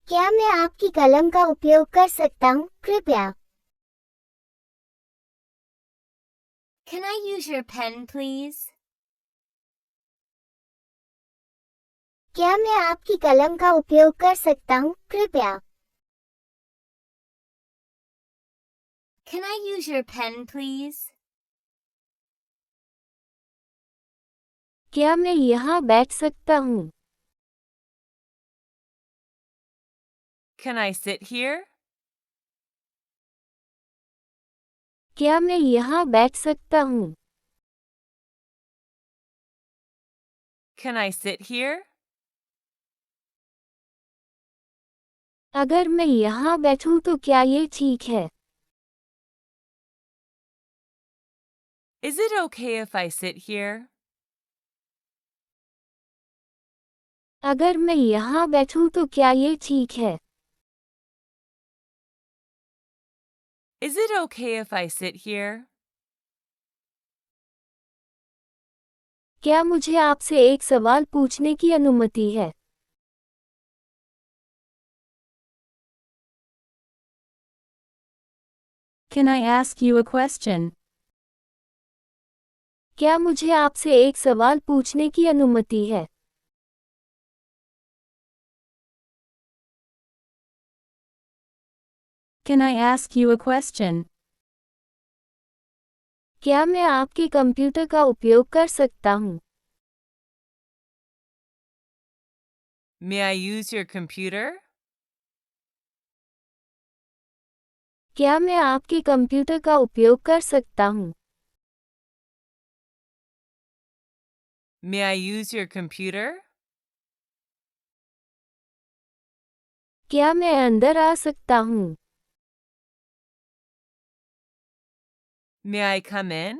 क्या मैं आपकी कलम का उपयोग कर सकता हूँ, कृपया? Can I use your pen, please? क्या मैं आपकी कलम का उपयोग कर सकता हूँ, कृपया? Can I use your pen, please? क्या मैं यहाँ बैठ सकता हूँ? Can I sit here? क्या मैं यहाँ बैठ सकता हूँ? Can I sit here? अगर मैं यहाँ बैठूं तो क्या ये ठीक है? Is it okay if I sit here? अगर मैं यहाँ बैठूं तो क्या ये ठीक है? Is it okay if I sit here? क्या मुझे आपसे एक सवाल पूछने की अनुमति है? Can I ask you a question? क्या मुझे आपसे एक सवाल पूछने की अनुमति है? Can I ask you a question? क्या मैं आपके कंप्यूटर का उपयोग कर सकता हूँ? May I use your computer? क्या मैं आपके कंप्यूटर का उपयोग कर सकता हूँ? May I use your computer? क्या मैं अंदर आ सकता हूँ? May I come in?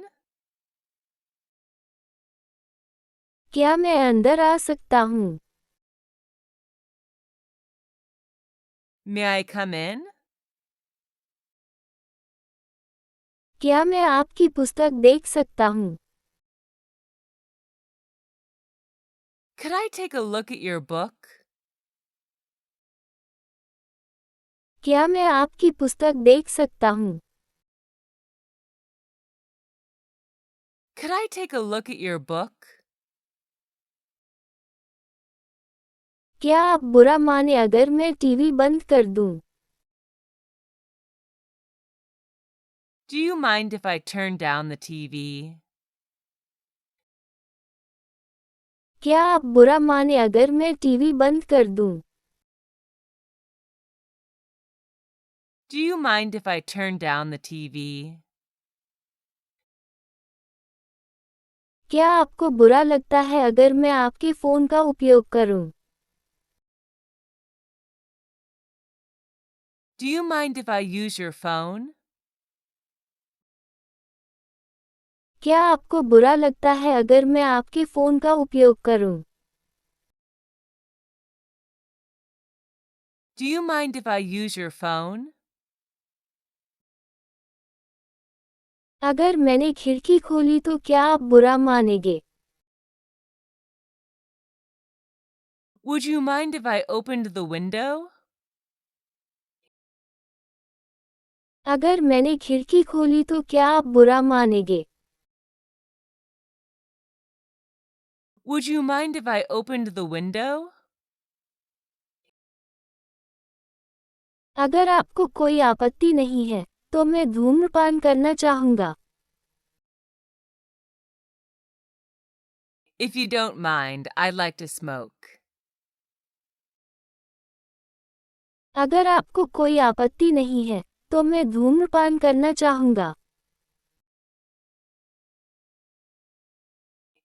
क्या मैं अंदर आ सकता हूँ? May I come in? क्या मैं आपकी पुस्तक देख सकता हूँ? Could I take a look at your book? क्या मैं आपकी पुस्तक देख सकता हूँ? Could I take a look at your book? क्या आप बुरा माने अगर मैं टीवी बंद कर दूं? Do you mind if I turn down the TV? क्या आप बुरा माने अगर मैं टीवी बंद कर दूं? Do you mind if I turn down the TV? क्या आपको बुरा लगता है अगर मैं आपके फ़ोन का उपयोग करूं? Do you mind if I use your phone? क्या आपको बुरा लगता है अगर मैं आपके फ़ोन का उपयोग करूं? Do you mind if I use your phone? अगर मैंने खिड़की खोली तो क्या आप बुरा मानेंगे? Would you mind if I opened the window? अगर मैंने खिड़की खोली तो क्या आप बुरा मानेंगे? Would you mind if I opened the window? अगर आपको कोई आपत्ति नहीं है, तो मैं धूम्रपान करना चाहूँगा। If you don't mind, I'd like to smoke. अगर आपको कोई आपत्ति नहीं है, तो मैं धूम्रपान करना चाहूँगा।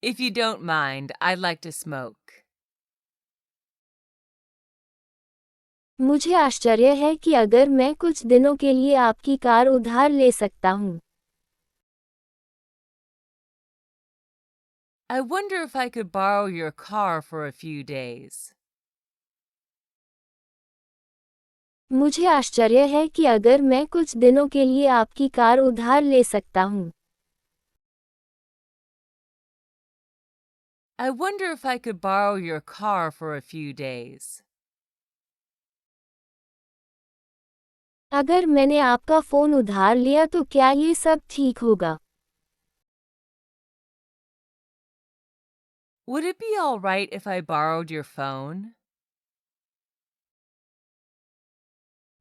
If you don't mind, I'd like to smoke. मुझे आश्चर्य है कि अगर मैं कुछ दिनों के लिए आपकी कार उधार ले सकता हूँ। I wonder if I could borrow your car for a few days. मुझे आश्चर्य है कि अगर मैं कुछ दिनों के लिए आपकी कार उधार ले सकता हूँ। I wonder if I could borrow your car for a few days. अगर मैंने आपका फ़ोन उधार लिया तो क्या ये सब ठीक होगा? Would it be all right if I borrowed your phone?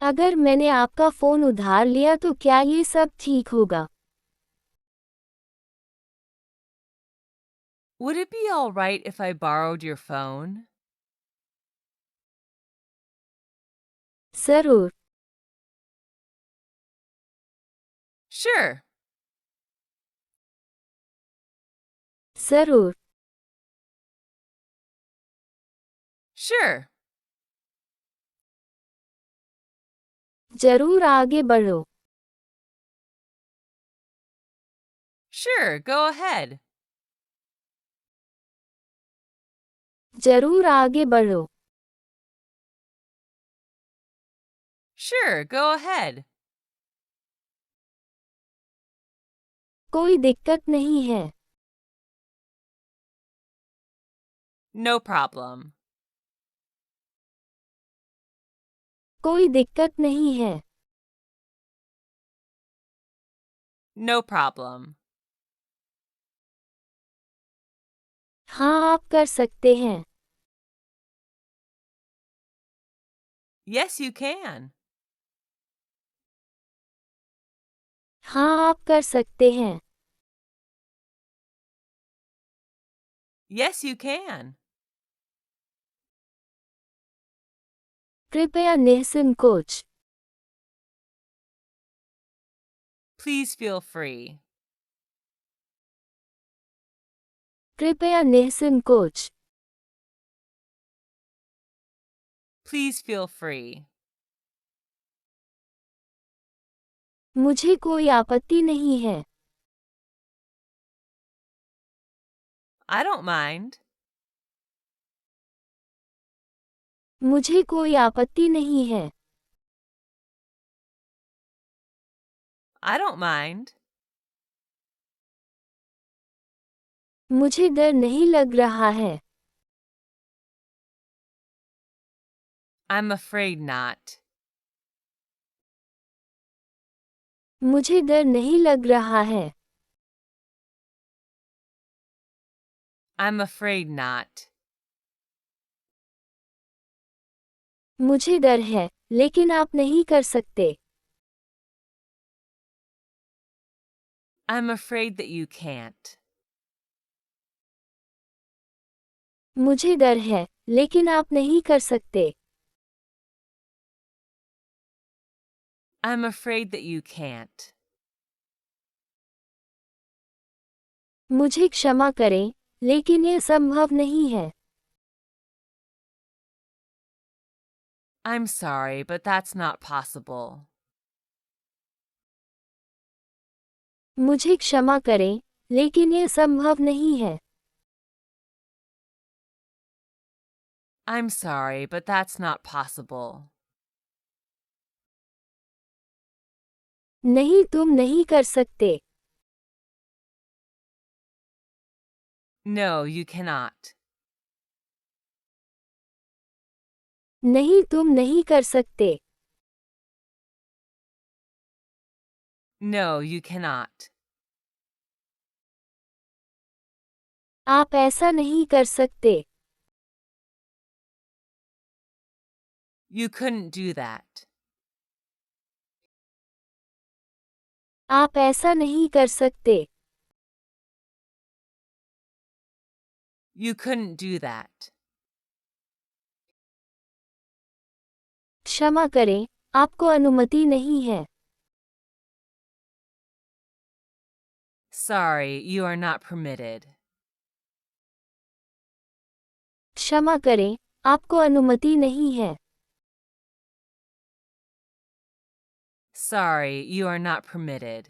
अगर मैंने आपका फ़ोन उधार लिया तो क्या ये सब ठीक होगा? Would it be all right if I borrowed your phone? ज़रूर। Sure. ज़रूर। Sure. ज़रूर आगे बढ़ो। Sure, go ahead. ज़रूर आगे बढ़ो। Sure, go ahead. कोई दिक्कत नहीं है। No problem. कोई दिक्कत नहीं है। No problem. हाँ, आप कर सकते हैं। Yes, you can. हाँ, आप कर सकते हैं। Yes, you can. कृपया निःसंकोच। Please feel free. कृपया निःसंकोच। Please feel free. मुझे कोई आपत्ति नहीं है। I don't mind. मुझे कोई आपत्ति नहीं है। I don't mind. मुझे डर नहीं लग रहा है। I'm afraid not. मुझे डर नहीं लग रहा है। I'm afraid not. मुझे डर है, लेकिन आप नहीं कर सकते। I'm afraid that you can't. मुझे डर है, लेकिन आप नहीं कर सकते। I'm afraid that you can't. मुझे क्षमा करें, लेकिन यह संभव नहीं है। I'm sorry, but that's not possible. मुझे क्षमा करें, लेकिन यह संभव नहीं है। I'm sorry, but that's not possible. नहीं, तुम नहीं कर सकते। No, you cannot. नहीं, तुम नहीं कर सकते। No, you cannot. आप ऐसा नहीं कर सकते। You couldn't do that. आप ऐसा नहीं कर सकते। You couldn't do that. क्षमा करें, आपको अनुमति नहीं है। Sorry, you are not permitted. क्षमा करें, आपको अनुमति नहीं है। Sorry, you are not permitted.